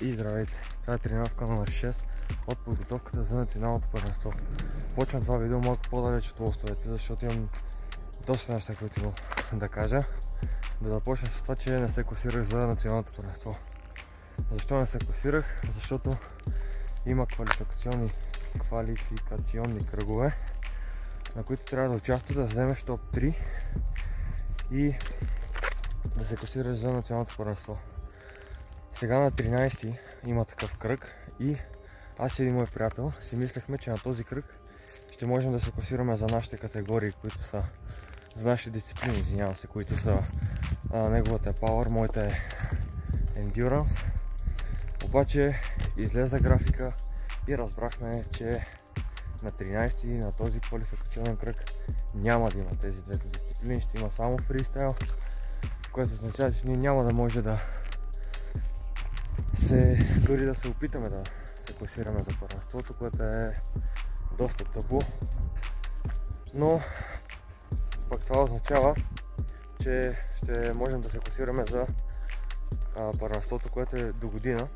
И здравейте! Това е тренировка номер 6 от подготовката за националното първенство. Почвам това видео малко по-далеч от лостовете, защото имам доста неща, които да кажа. Да започна с това, че не се класирах за националното първенство. Защо не се класирах? Защото има квалификационни кръгове, на които трябва да участваш, да вземеш топ 3 и да се класираш за националното първенство. Сега на 13 има такъв кръг и аз и един мой приятел си мислехме, че на този кръг ще можем да се класираме за нашите категории, които са за нашите дисциплини, извинявам се, които са неговата е Power, моята е Endurance. Обаче излезе графика и разбрахме, че на 13 на този квалификационен кръг няма да има тези двете дисциплини, ще има само фристайл, което означава, че ние няма да може дори да се опитаме да се класираме за първенството, което е доста тъпо. Но пък това означава, че ще можем да се класираме за първенството, което е до година,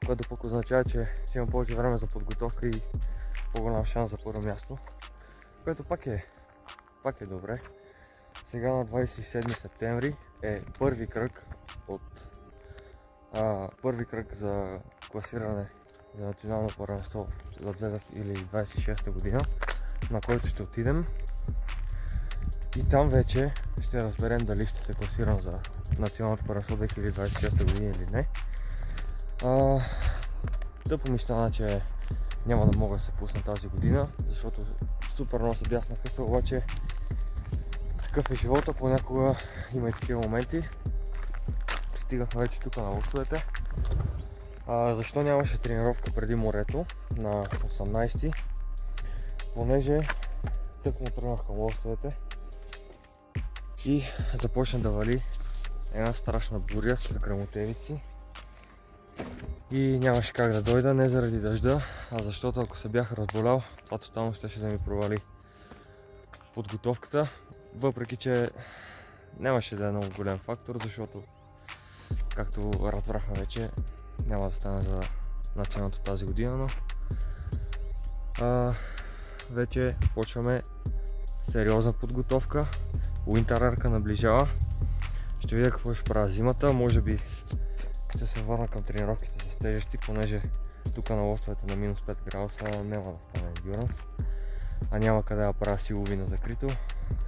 което пък означава, че ще има повече време за подготовка и по-голям шанс за първо място, което пак е добре. Сега на 27 септември е първи кръг за класиране за национално първенство за 2026 година, на който ще отидем и там вече ще разберем дали ще се класирам за националното първенство 2026 година или не. Тъпо ми стана, че няма да мога да се пусна тази година, защото супер много се бях накъсал, обаче такъв е живота, понякога има и такива моменти. Стигахме вече тук на лостовете. Защо нямаше тренировка преди морето на 18-ти? Понеже тъкмо тръгнах към лостовете и започна да вали една страшна буря с гръмотевици и нямаше как да дойда, не заради дъжда, а защото ако се бях разболял, това тотално щеше да ми провали подготовката, въпреки че нямаше да е много голям фактор, защото както разбрахме вече, няма да стане за националното тази година, но вече почваме сериозна подготовка. Уинтер арка наближава. Ще видя какво ще правя зимата. Може би ще се върна към тренировките с тежести, понеже тук на лостовете на минус 5 градуса няма да стане Endurance, а няма къде да правя силови на закрито,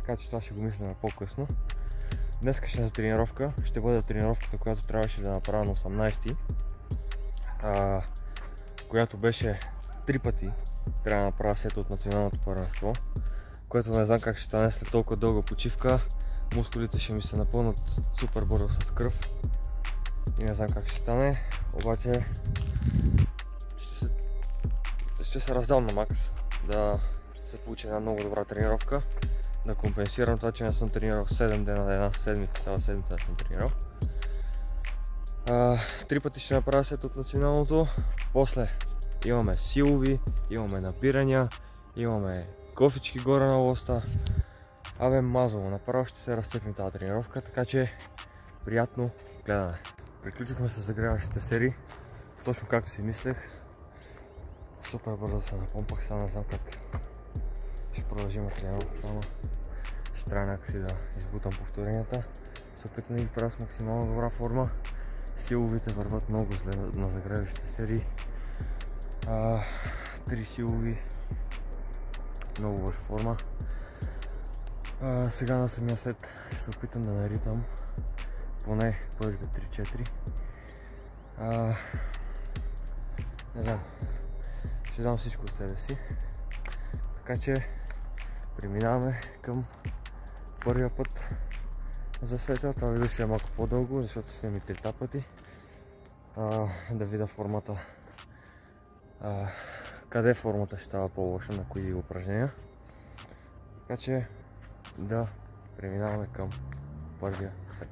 така че това ще го мислим по-късно. Днескашната тренировка ще бъде тренировката, която трябваше да направя на 18-ти, която беше 3 пъти трябва да направя сет от националното първенство, което не знам как ще стане след толкова дълга почивка. Мускулите ще ми се напълнат супер бързо с кръв и не знам как ще стане, обаче ще се раздам на макс да се получи една много добра тренировка, да компенсирам това, че не съм тренирал 7 дена на една седмица, цяла седмица не съм тренирал. 3 пъти ще направя сет от националното, после имаме силови, имаме напирания, имаме кофички горе на лоста. Мазово, направо ще се разцепим тази тренировка, така че приятно гледане. Приключихме с загряващите серии, точно както си мислех. Супер бързо се напомпах, сега не знам как ще продължим тренировката, но ще трябва някакси да избутам повторенията. Се опитам да ги правя с максимално добра форма. Силовите върват много зле на загряващите серии. 3 силови, много лоша форма. Сега на самия сет ще се опитам да наритам поне първите 3-4. Не знам, ще дам всичко от себе си, така че преминаваме към първия път за сета. Това видео ще е малко по-дълго, защото сме ми 3 пъти, да видя формата, къде формата ще става по-лоша, на кои упражнения, така че да преминаваме към първия сет.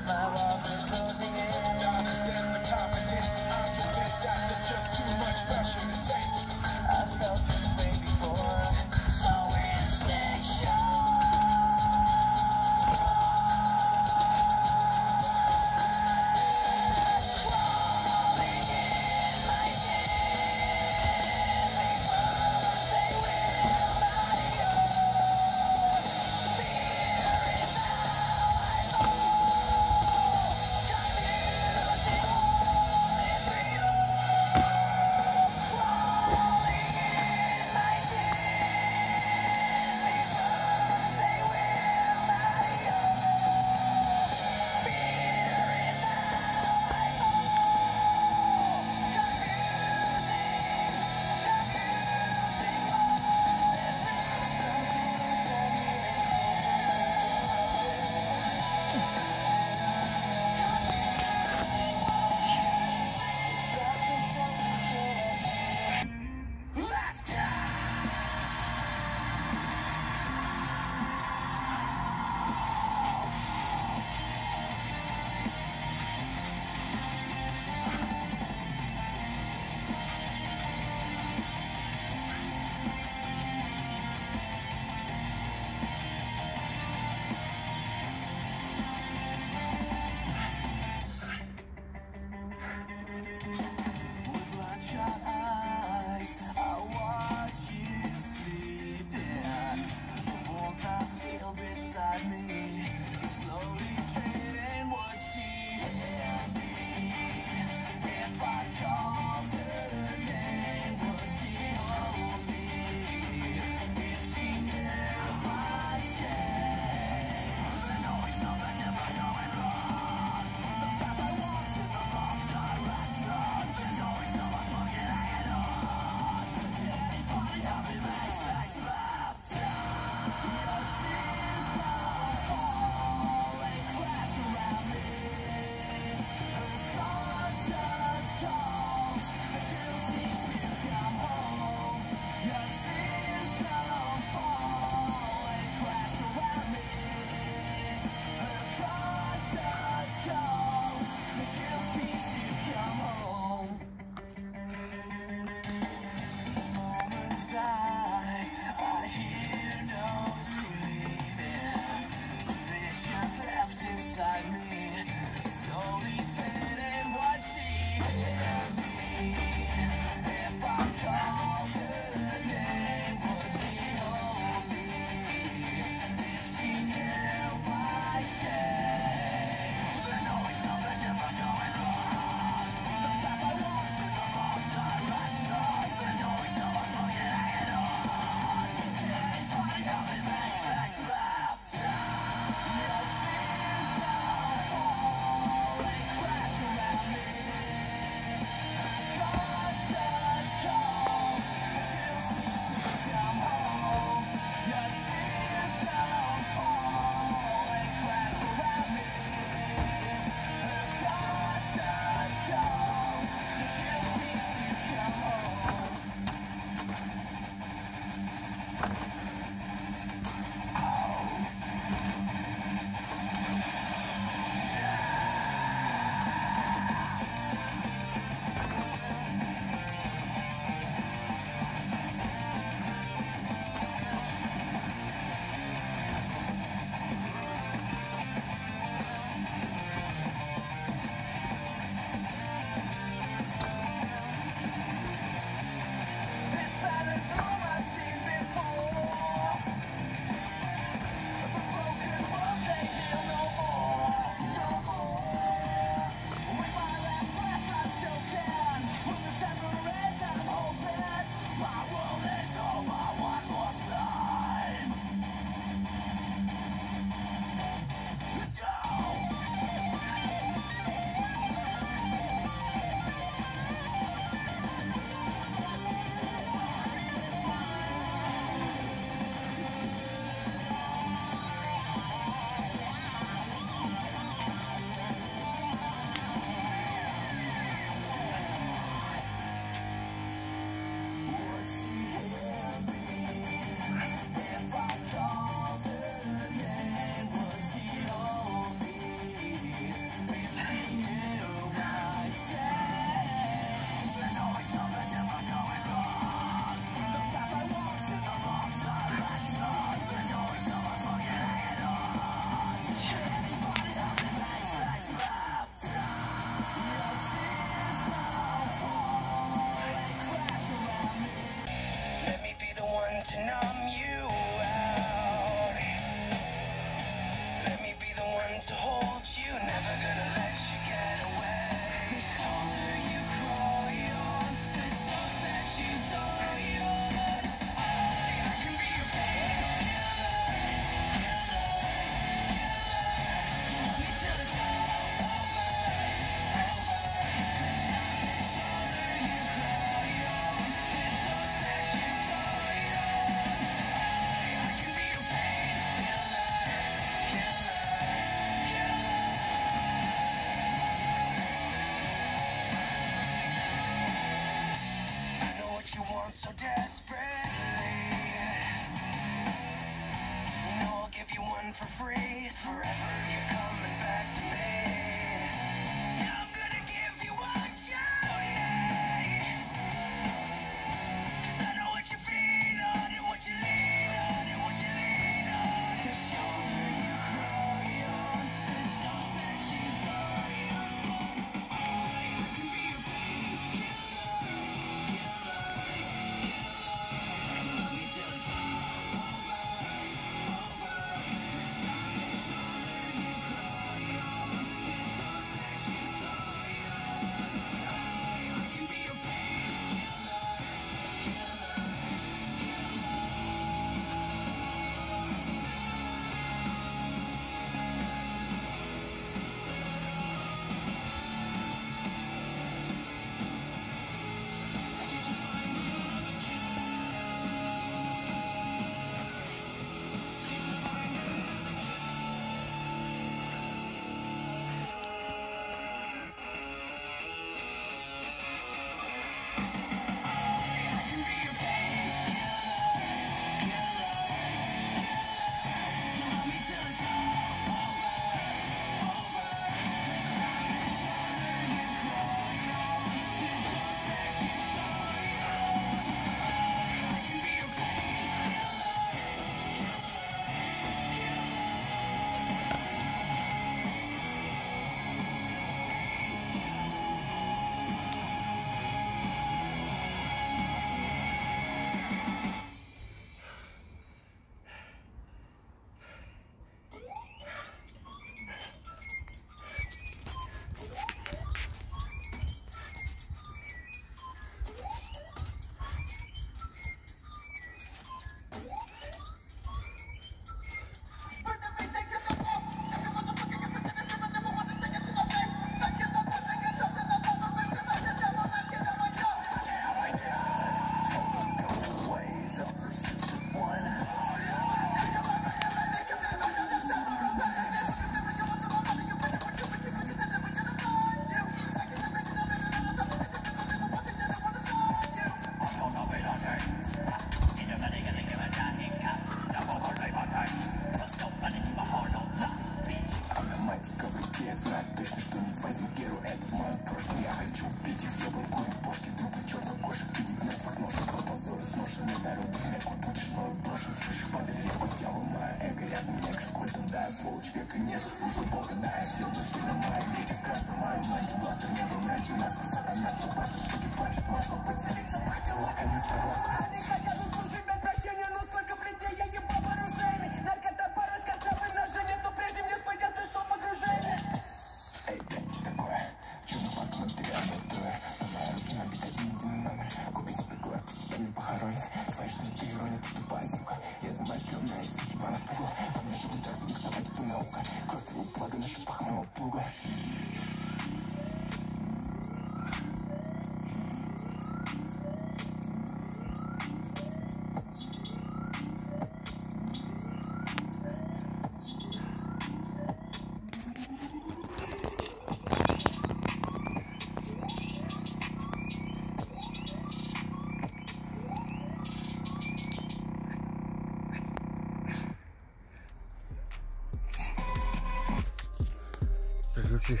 Приключих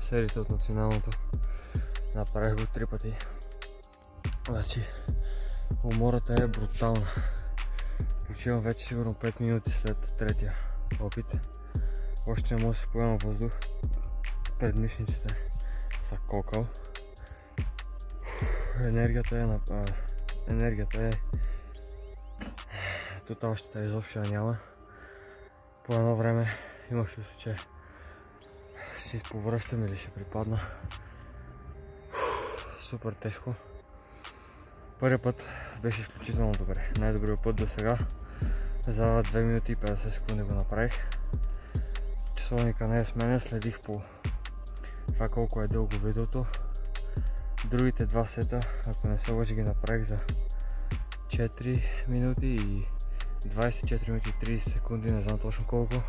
серията от националното. Направих го 3 пъти. Значи, умората е брутална. Почивам вече сигурно 5 минути след третия опит. Още не мога да си поемам въздух. Предмишниците са кокъл. Енергията е тотал щета изобщо няма. По едно време имах чувство, че си повръщам или ще припадна. Супер тежко. Първият път беше изключително добре. Най-добрият път до сега. За 2 минути и 50 секунди го направих. Часовника не е сменен, следих по това колко е дълго видеото. Другите 2 сета, ако не се лъжа, ги направих за 4 минути и 24 минути и 30 секунди, не знам точно колко.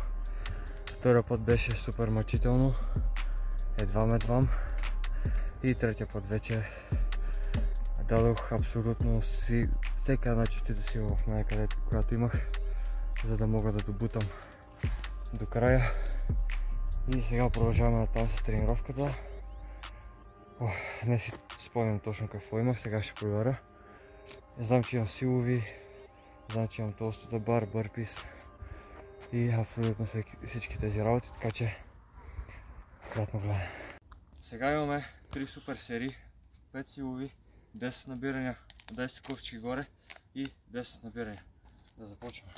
Втория път беше супер мъчително, едвам. И третия път вече Дадох абсолютно всяка една частица си в нея, която имах, за да мога да добутам до края. И сега продължаваме натам с тренировката. Не си спомням точно какво имах, сега ще проверя. Знам, че имам силови, знам, че имам толстата бар, бърпис и абсолютно всички тези работи, така че приятно гледане. Сега имаме 3 супер серии, 5 силови, 10 набирания, 10 ковчики горе и 10 набирания. Да започваме.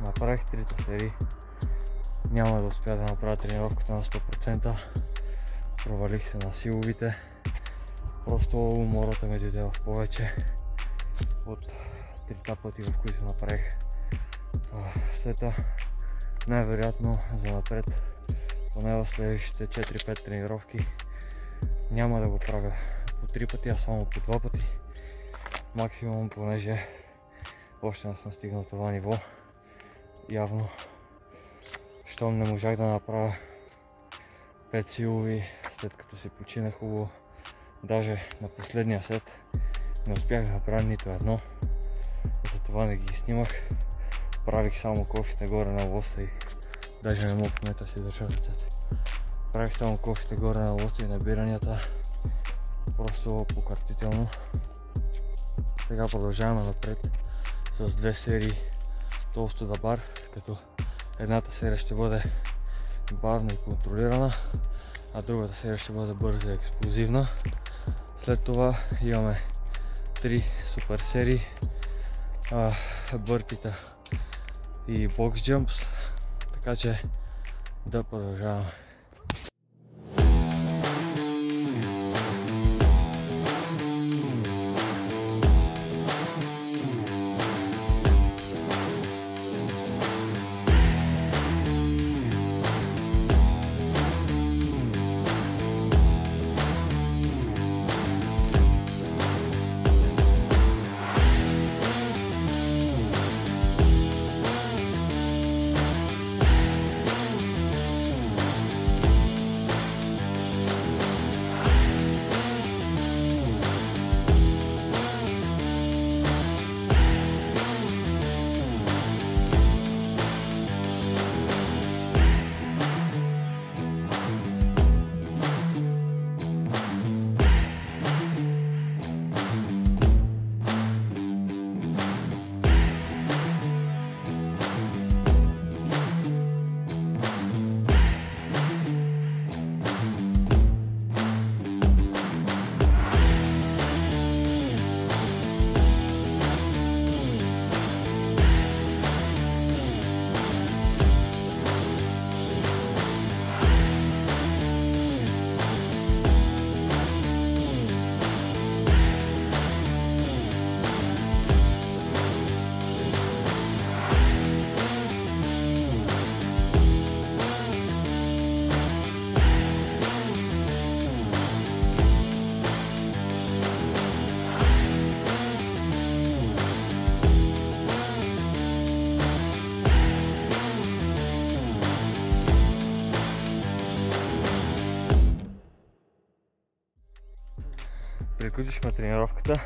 Направих 3 серии. Няма да успя да направя тренировката на 100%. Провалих се на силовите. Просто умората ми дойде в повече от 3 пъти, в които направих сета. Най-вероятно за напред, поне в следващите 4-5 тренировки, няма да го правя по 3 пъти, а само по 2 пъти. Максимум, понеже още не съм стигнал това ниво. Явно, щом не можах да направя 5 силови, след като се почина хубаво, даже на последния сет не успях да направя нито едно, затова не ги снимах. Правих само кофите горе на лоста и даже не мога в момента си държа ръцете. Правих само кофите горе на лоста и набиранията, просто пократително. Сега продължаваме напред с 2 серии толстата бар, като едната серия ще бъде бавна и контролирана, а другата серия ще бъде бърза и експлозивна. След това имаме 3 супер серии, бърпита и бокс джъмпс, така че да продължаваме. приключихме тренировката.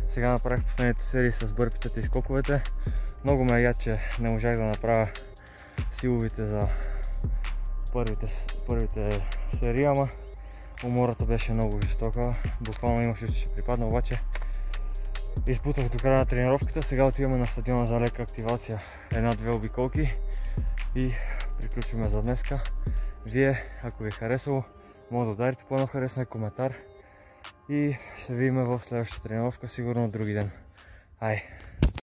Сега направих последните серии с бърпитата и скоковете. Много ме яд, че не можах да направя силовите за първите серии, ама умората беше много жестока. Буквално имаше, че ще припадна, обаче изпутах до края на тренировката. Сега отиваме на стадиона за лека активация. Една-две обиколки и приключваме за днеска. Вие, ако ви е харесало, може да ударите по едно харесна коментар и ще видим в следващата тренировка, сигурно други ден. Ай!